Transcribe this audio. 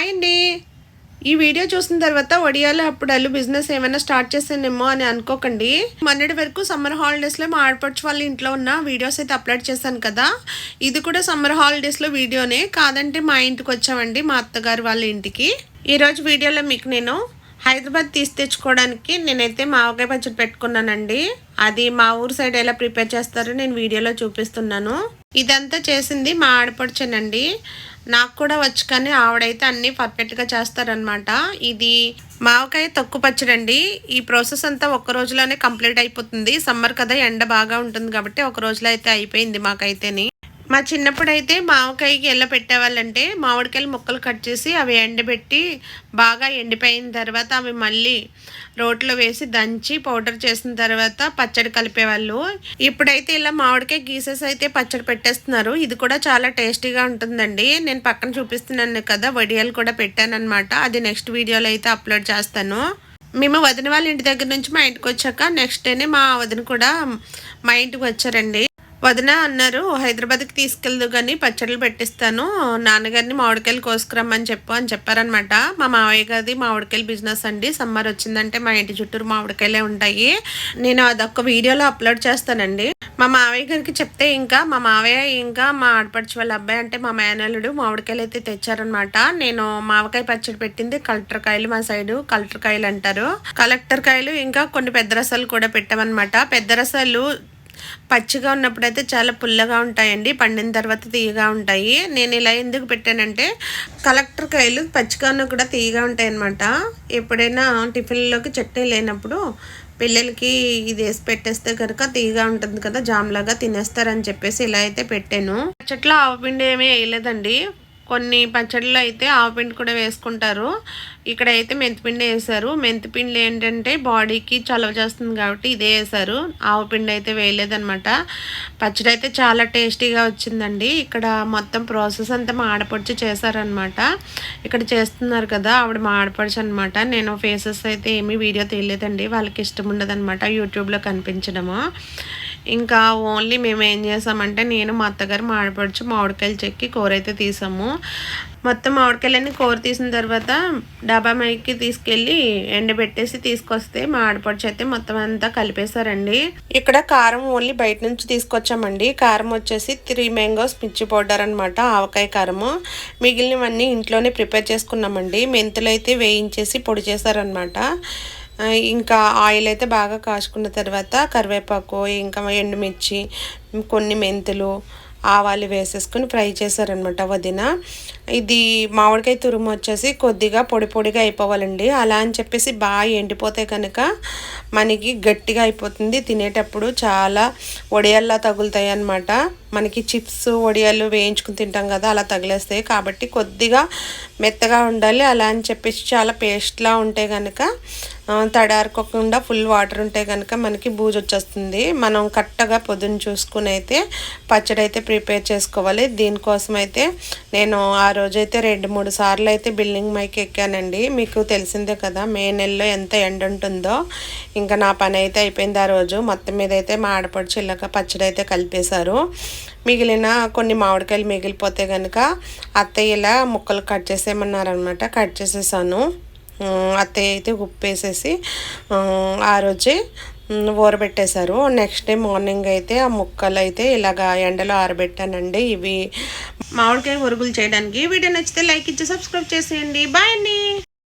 Hi అండి. ఈ video చూసిన తర్వాత వడియాలు అప్పుడల్లు బిజినెస్ ఏమైనా స్టార్ట్ చేసానేమో అని అనుకోకండి. మొన్నటి వరకు సమ్మర్ హాలిడేస్లో మా ఆడపడుచు వాళ్ళ ఇంట్లో ఉన్న వీడియోస్ అయితే అప్లోడ్ చేశాను కదా. ఇది కూడా సమ్మర్ హాలిడేస్లో వీడియోనే, కాదంటే మా ఇంటికి వచ్చామండి, మా అత్తగారు వాళ్ళ ఇంటికి. ఈరోజు వీడియోలో మీకు నేను హైదరాబాద్ తీసి తెచ్చుకోవడానికి నేనైతే మామిడికాయ పచ్చడి పెట్టుకున్నానండి. అది మా ఊరు సైడ్ ఎలా ప్రిపేర్ చేస్తారో నేను వీడియోలో చూపిస్తున్నాను. ఇదంతా చేసింది మా ఆడపడుచనండి. నాకు కూడా వచ్చు, కానీ ఆవిడైతే అన్నీ పర్ఫెక్ట్గా చేస్తారనమాట. ఇది మామిడికాయ తొక్కు పచ్చడండి. ఈ ప్రాసెస్ అంతా ఒక్క రోజులోనే కంప్లీట్ అయిపోతుంది. సమ్మర్ కదా, ఎండ బాగా ఉంటుంది కాబట్టి ఒక రోజులో అయితే అయిపోయింది మాకైతేని. మా చిన్నప్పుడు అయితే మామిడికాయకి ఎలా పెట్టేవాళ్ళంటే, మామిడికాయలు ముక్కలు కట్ చేసి అవి ఎండబెట్టి బాగా ఎండిపోయిన తర్వాత అవి మళ్ళీ రోట్లో వేసి దంచి పౌడర్ చేసిన తర్వాత పచ్చడి కలిపేవాళ్ళు. ఇప్పుడైతే ఇలా మామిడికాయ గీసెస్ అయితే పచ్చడి పెట్టేస్తున్నారు. ఇది కూడా చాలా టేస్టీగా ఉంటుందండి. నేను పక్కన చూపిస్తున్నాను కదా, వడియాలు కూడా పెట్టానమాట. అది నెక్స్ట్ వీడియోలో అయితే అప్లోడ్ చేస్తాను. మేము వదిన వాళ్ళ ఇంటి దగ్గర నుంచి మా ఇంటికి వచ్చాక నెక్స్ట్ డేనే మా వదిన కూడా మా ఇంటికి వచ్చారండి. వదిన అన్నారు, హైదరాబాద్కి తీసుకెళ్దు కానీ పచ్చళ్ళు పెట్టిస్తాను, నాన్నగారిని మామిడికాయలు కోసుకురమ్మని చెప్పారనమాట. మా మావయ్య గారిది మామిడికాయలు బిజినెస్ అండి. సమ్మర్ వచ్చిందంటే మా ఇంటి చుట్టూరు మామిడికాయలే ఉంటాయి. నేను అదొక వీడియోలో అప్లోడ్ చేస్తానండి. మా మావయ్య గారికి చెప్తే ఇంకా మా మావయ్య ఇంకా మా ఆడపడుచు వాళ్ళ అబ్బాయి అంటే మా మేనల్లుడు మామిడికాయలు అయితే తెచ్చారనమాట. నేను మామిడికాయ పచ్చడి పెట్టింది కలెక్టర్ కాయలు, మా సైడు కలెక్టర్ కాయలు అంటారు. కలెక్టర్ కాయలు ఇంకా కొన్ని పెద్ద రసాలు కూడా పెట్టామన్నమాట. పెద్ద రసాలు పచ్చిగా ఉన్నప్పుడైతే చాలా పుల్లగా ఉంటాయండి, పండిన తర్వాత తీయగా ఉంటాయి. నేను ఇలా ఎందుకు పెట్టానంటే, కలెక్టర్ కాయలు పచ్చిగా ఉన్న కూడా తీయగా ఉంటాయి అన్నమాట. ఎప్పుడైనా టిఫిన్లోకి చట్నీ లేనప్పుడు పిల్లలకి ఇది వేసి పెట్టేస్తే కనుక తీయగా ఉంటుంది కదా, జామ్లాగా తినేస్తారని చెప్పేసి ఇలా అయితే పెట్టాను. పచ్చట్లో ఆవపిండి ఏమీ వేయలేదండి. కొన్ని పచ్చడిలో అయితే ఆవపిండి కూడా వేసుకుంటారు. ఇక్కడ అయితే మెంతిపిండి వేసారు. మెంతిపిండి ఏంటంటే బాడీకి చలవ చేస్తుంది కాబట్టి ఇదే వేసారు. ఆవపిండి అయితే వేయలేదనమాట. పచ్చడి అయితే చాలా టేస్టీగా వచ్చిందండి. ఇక్కడ మొత్తం ప్రాసెస్ అంతా మా ఆడపడుచు చేశారనమాట. ఇక్కడ చేస్తున్నారు కదా, ఆవిడ మా ఆడపడుచు అనమాట. నేను ఫేసెస్ అయితే ఏమీ వీడియో తీయలేదండి, వాళ్ళకి ఇష్టం ఉండదన్నమాట యూట్యూబ్లో కనిపించడము. ఇంకా ఓన్లీ మేము ఏం చేసామంటే, నేను మా అత్తగారు మా ఆడపడుచు మామిడికాయలు చెక్కి కూర అయితే తీసాము. మొత్తం మామిడికాయలన్నీ కూర తీసిన తర్వాత డాబా మైకి తీసుకెళ్ళి ఎండబెట్టేసి తీసుకొస్తే మా ఆడపడుచు అయితే మొత్తం అంతా కలిపేశారండి. ఇక్కడ కారం ఓన్లీ బయట నుంచి తీసుకొచ్చామండి. కారం వచ్చేసి 3 మ్యాంగోస్ మిర్చి పౌడర్ అనమాట, ఆవకాయ కారము. మిగిలినవన్నీ ఇంట్లోనే ప్రిపేర్ చేసుకున్నామండి. మెంతులు అయితే వేయించేసి పొడి చేశారనమాట. ఇంకా ఆయిల్ అయితే బాగా కాచుకున్న తర్వాత కరివేపాకు, ఇంకా ఎండుమిర్చి, కొన్ని మెంతులు, ఆవాలు వేసేసుకుని ఫ్రై చేశారనమాట వదిన. ఇది మామిడికాయ తురుము వచ్చేసి కొద్దిగా పొడి పొడిగా అయిపోవాలండి. అలా అని చెప్పేసి బాగా ఎండిపోతే కనుక మనకి గట్టిగా అయిపోతుంది, తినేటప్పుడు చాలా వడియాల్లా తగులుతాయి అన్నమాట. మనకి చిప్స్ వడియాలు వేయించుకుని తింటాం కదా, అలా తగిలేస్తాయి. కాబట్టి కొద్దిగా మెత్తగా ఉండాలి. అలా అని చెప్పేసి చాలా పేస్ట్లా ఉంటే కనుక, తడారుకోకుండా ఫుల్ వాటర్ ఉంటే కనుక మనకి బూజు వచ్చేస్తుంది. మనం కరెక్ట్గా పొద్దున్న చూసుకుని అయితే పచ్చడి అయితే ప్రిపేర్ చేసుకోవాలి. దీనికోసం అయితే నేను ఆ రోజైతే 2-3 సార్లు అయితే బిల్డింగ్ మైకి ఎక్కానండి. మీకు తెలిసిందే కదా, మే నెలలో ఎంత ఎండ ఉంటుందో. ఇంకా నా పని అయితే అయిపోయింది ఆ రోజు. మొత్తం మీద అయితే మా ఆడపడుచు ఇలాగ పచ్చడి అయితే కలిపేశారు. మిగిలిన కొన్ని మామిడికాయలు మిగిలిపోతే కనుక అత్తయ్య ఇలా ముక్కలు కట్ చేసేయమన్నారనమాట. కట్ చేసేసాను. అత్తయ్య అయితే ఉప్పు వేసేసి ఆ రోజే ఊరబెట్టేశారు. నెక్స్ట్ డే మార్నింగ్ అయితే ఆ ముక్కలు అయితే ఇలాగ ఎండలో ఆరబెట్టానండి. ఇవి మామిడికాయ ఒరుగులు చేయడానికి. వీడియో నచ్చితే లైక్ ఇచ్చి సబ్స్క్రైబ్ చేసేయండి. బాయ్ అండి.